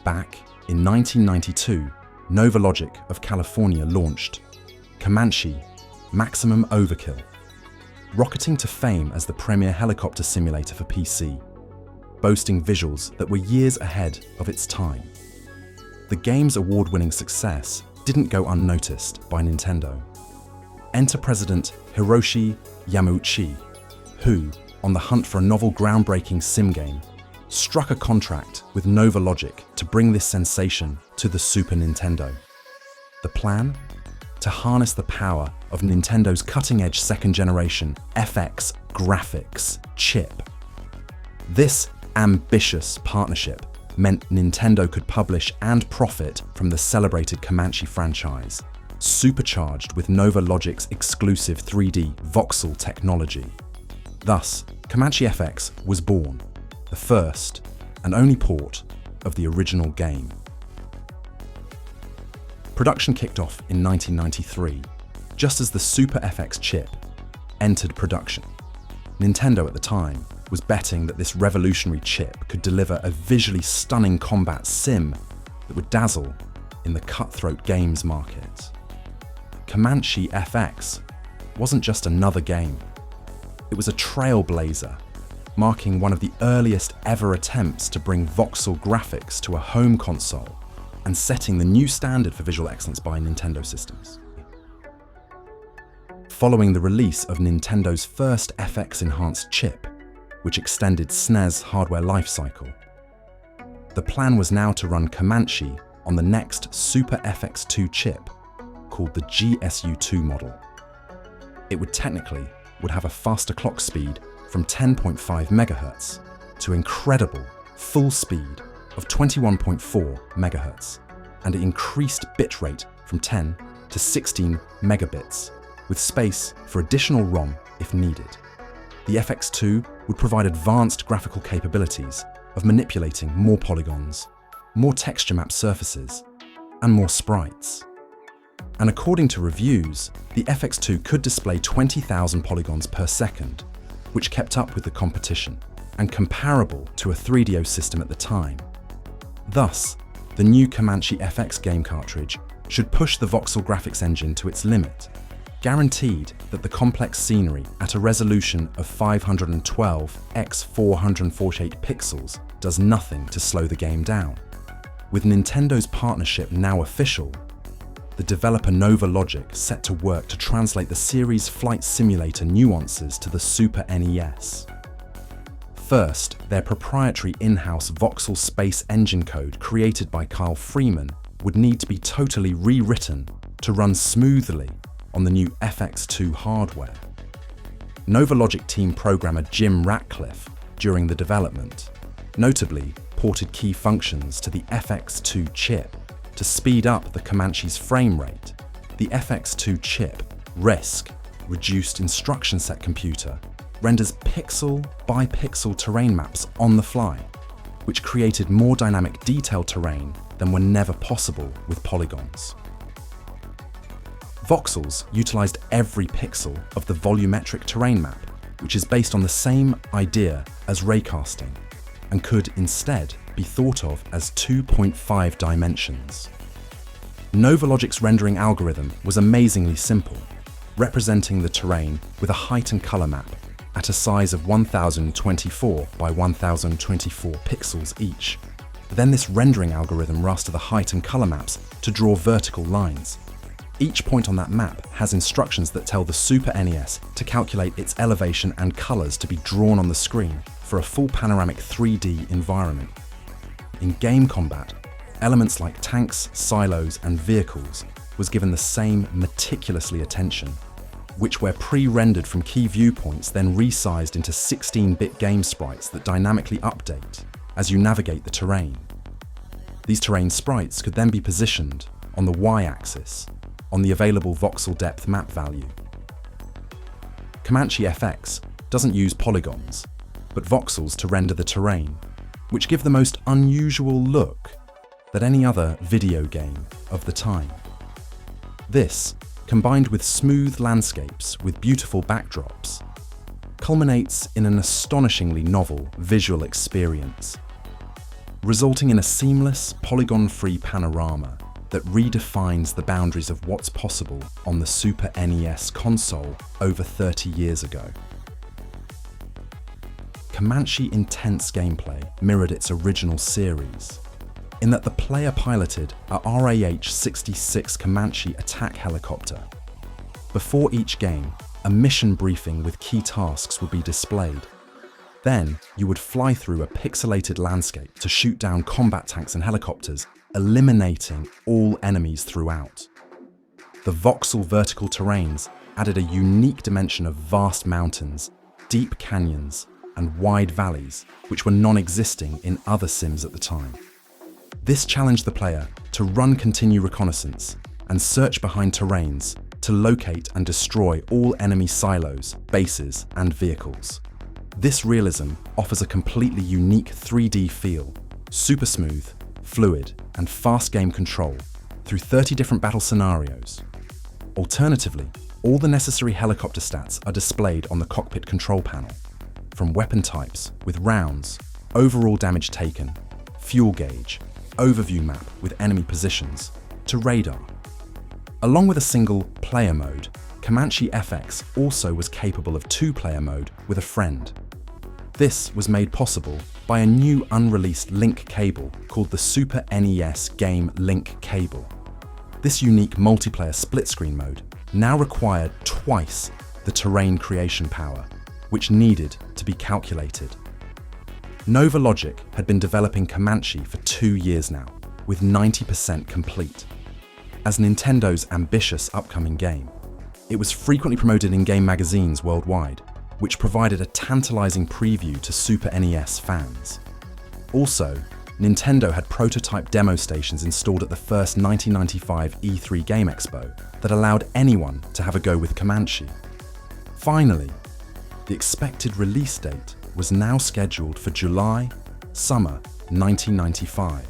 Back in 1992, NovaLogic of California launched Comanche Maximum Overkill, rocketing to fame as the premier helicopter simulator for PC, boasting visuals that were years ahead of its time. The game's award-winning success didn't go unnoticed by Nintendo. Enter President Hiroshi Yamauchi, who, on the hunt for a novel groundbreaking sim game, struck a contract with NovaLogic to bring this sensation to the Super Nintendo. The plan? To harness the power of Nintendo's cutting-edge second-generation FX graphics chip. This ambitious partnership meant Nintendo could publish and profit from the celebrated Comanche franchise, supercharged with NovaLogic's exclusive 3D voxel technology. Thus, Comanche FX was born, the first and only port of the original game. Production kicked off in 1993, just as the Super FX chip entered production. Nintendo at the time was betting that this revolutionary chip could deliver a visually stunning combat sim that would dazzle in the cutthroat games market. Comanche FX wasn't just another game. It was a trailblazer, marking one of the earliest ever attempts to bring voxel graphics to a home console and setting the new standard for visual excellence by Nintendo systems. Following the release of Nintendo's first FX-enhanced chip, which extended SNES hardware lifecycle, the plan was now to run Comanche on the next Super FX2 chip, called the GSU2 model. It would have a faster clock speed from 10.5 MHz to incredible full speed of 21.4 MHz, and it increased bitrate from 10 to 16 megabits, with space for additional ROM if needed. The FX2 would provide advanced graphical capabilities of manipulating more polygons, more texture map surfaces, and more sprites. And according to reviews, the FX2 could display 20,000 polygons per second, which kept up with the competition and comparable to a 3DO system at the time. Thus, the new Comanche FX game cartridge should push the voxel graphics engine to its limit, guaranteed that the complex scenery at a resolution of 512 x 448 pixels does nothing to slow the game down. With Nintendo's partnership now official, the developer NovaLogic set to work to translate the series' flight simulator nuances to the Super NES. First, their proprietary in-house voxel space engine code created by Kyle Freeman would need to be totally rewritten to run smoothly on the new FX2 hardware. NovaLogic team programmer Jim Ratcliffe, during the development, notably ported key functions to the FX2 chip to speed up the Comanche's frame rate. The FX2 chip, RISC, reduced instruction set computer, renders pixel by pixel terrain maps on the fly, which created more dynamic detailed terrain than were never possible with polygons. Voxels utilized every pixel of the volumetric terrain map, which is based on the same idea as raycasting, and could instead be thought of as 2.5 dimensions. NovaLogic's rendering algorithm was amazingly simple, representing the terrain with a height and color map at a size of 1024 by 1024 pixels each. Then this rendering algorithm rastered the height and color maps to draw vertical lines. Each point on that map has instructions that tell the Super NES to calculate its elevation and colors to be drawn on the screen for a full panoramic 3D environment. In game combat, elements like tanks, silos, and vehicles was given the same meticulously attention, which were pre-rendered from key viewpoints, then resized into 16-bit game sprites that dynamically update as you navigate the terrain. These terrain sprites could then be positioned on the y-axis on the available voxel depth map value. Comanche FX doesn't use polygons, but voxels to render the terrain, which give the most unusual look than any other video game of the time. This, combined with smooth landscapes with beautiful backdrops, culminates in an astonishingly novel visual experience. resulting in a seamless, polygon-free panorama that redefines the boundaries of what's possible on the Super NES console over 30 years ago. Comanche intense gameplay mirrored its original series, in that the player piloted a RAH-66 Comanche attack helicopter. Before each game, a mission briefing with key tasks would be displayed. Then, you would fly through a pixelated landscape to shoot down combat tanks and helicopters, eliminating all enemies throughout. The voxel vertical terrains added a unique dimension of vast mountains, deep canyons, and wide valleys, which were non-existing in other sims at the time. This challenged the player to run-continue reconnaissance and search behind terrains to locate and destroy all enemy silos, bases, and vehicles. This realism offers a completely unique 3D feel, super smooth, fluid, and fast game control through 30 different battle scenarios. Alternatively, all the necessary helicopter stats are displayed on the cockpit control panel, from weapon types with rounds, overall damage taken, fuel gauge, overview map with enemy positions, to radar. Along with a single player mode, Comanche FX also was capable of two-player mode with a friend. This was made possible by a new unreleased link cable called the Super NES Game Link Cable. This unique multiplayer split-screen mode now required twice the terrain creation power, which needed to be calculated. NovaLogic had been developing Comanche for 2 years now, with 90% complete. As Nintendo's ambitious upcoming game, it was frequently promoted in game magazines worldwide, which provided a tantalizing preview to Super NES fans. Also, Nintendo had prototype demo stations installed at the first 1995 E3 Game Expo that allowed anyone to have a go with Comanche. Finally, the expected release date was now scheduled for July/summer 1995.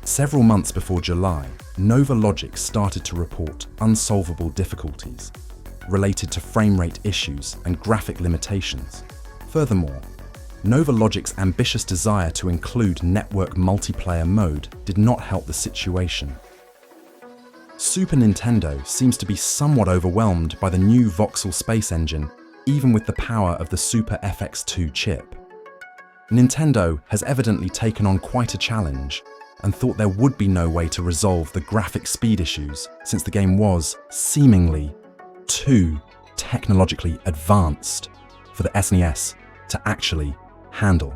Several months before July, NovaLogic started to report unsolvable difficulties related to frame rate issues and graphic limitations. Furthermore, NovaLogic's ambitious desire to include network multiplayer mode did not help the situation. Super Nintendo seems to be somewhat overwhelmed by the new voxel space engine, even with the power of the Super FX2 chip. Nintendo has evidently taken on quite a challenge and thought there would be no way to resolve the graphic speed issues since the game was, seemingly, too technologically advanced for the SNES to actually handle.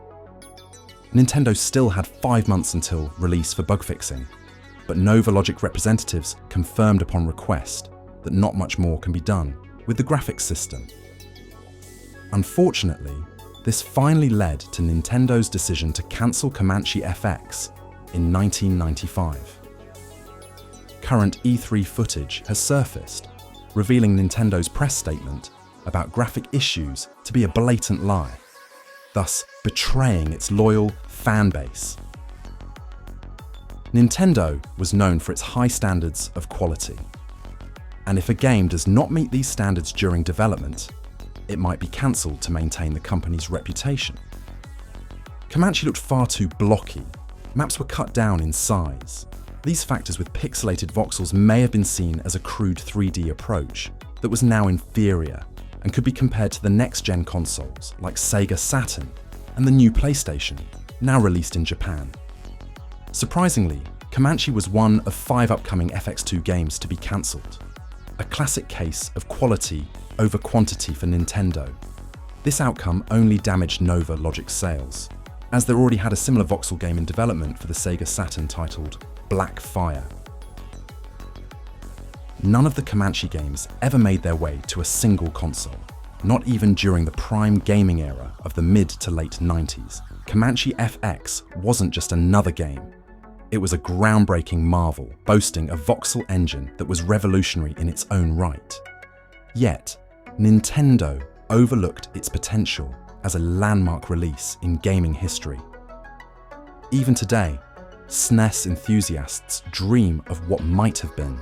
Nintendo still had 5 months until release for bug fixing, but NovaLogic representatives confirmed upon request that not much more can be done with the graphics system. Unfortunately, this finally led to Nintendo's decision to cancel Comanche FX in 1995. Current E3 footage has surfaced, revealing Nintendo's press statement about graphic issues to be a blatant lie, thus betraying its loyal fan base. Nintendo was known for its high standards of quality, and if a game does not meet these standards during development, it might be cancelled to maintain the company's reputation. Comanche looked far too blocky. Maps were cut down in size. These factors with pixelated voxels may have been seen as a crude 3D approach that was now inferior and could be compared to the next-gen consoles like Sega Saturn and the new PlayStation, now released in Japan. Surprisingly, Comanche was one of 5 upcoming FX2 games to be cancelled, a classic case of quality over quantity for Nintendo. This outcome only damaged NovaLogic's sales, as they already had a similar voxel game in development for the Sega Saturn titled Black Fire. None of the Comanche games ever made their way to a single console, not even during the prime gaming era of the mid to late 90s. Comanche FX wasn't just another game. It was a groundbreaking marvel, boasting a voxel engine that was revolutionary in its own right. Yet, Nintendo overlooked its potential as a landmark release in gaming history. Even today, SNES enthusiasts dream of what might have been.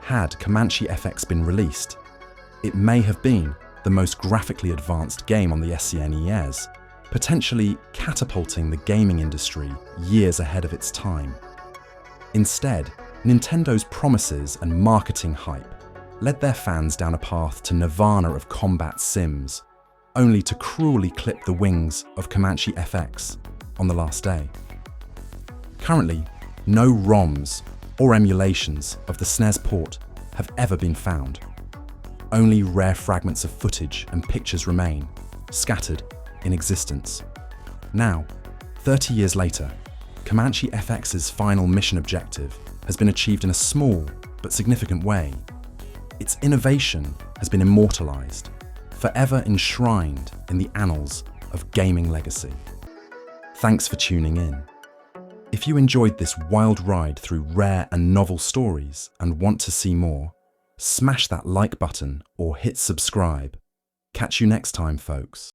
Had Comanche FX been released, it may have been the most graphically advanced game on the SNES, potentially catapulting the gaming industry years ahead of its time. Instead, Nintendo's promises and marketing hype led their fans down a path to nirvana of combat sims, only to cruelly clip the wings of Comanche FX on the last day. Currently, no ROMs or emulations of the SNES port have ever been found. Only rare fragments of footage and pictures remain, scattered in existence. Now, 30 years later, Comanche FX's final mission objective has been achieved in a small but significant way. Its innovation has been immortalized, forever enshrined in the annals of gaming legacy. Thanks for tuning in. If you enjoyed this wild ride through rare and novel stories and want to see more, smash that like button or hit subscribe. Catch you next time, folks.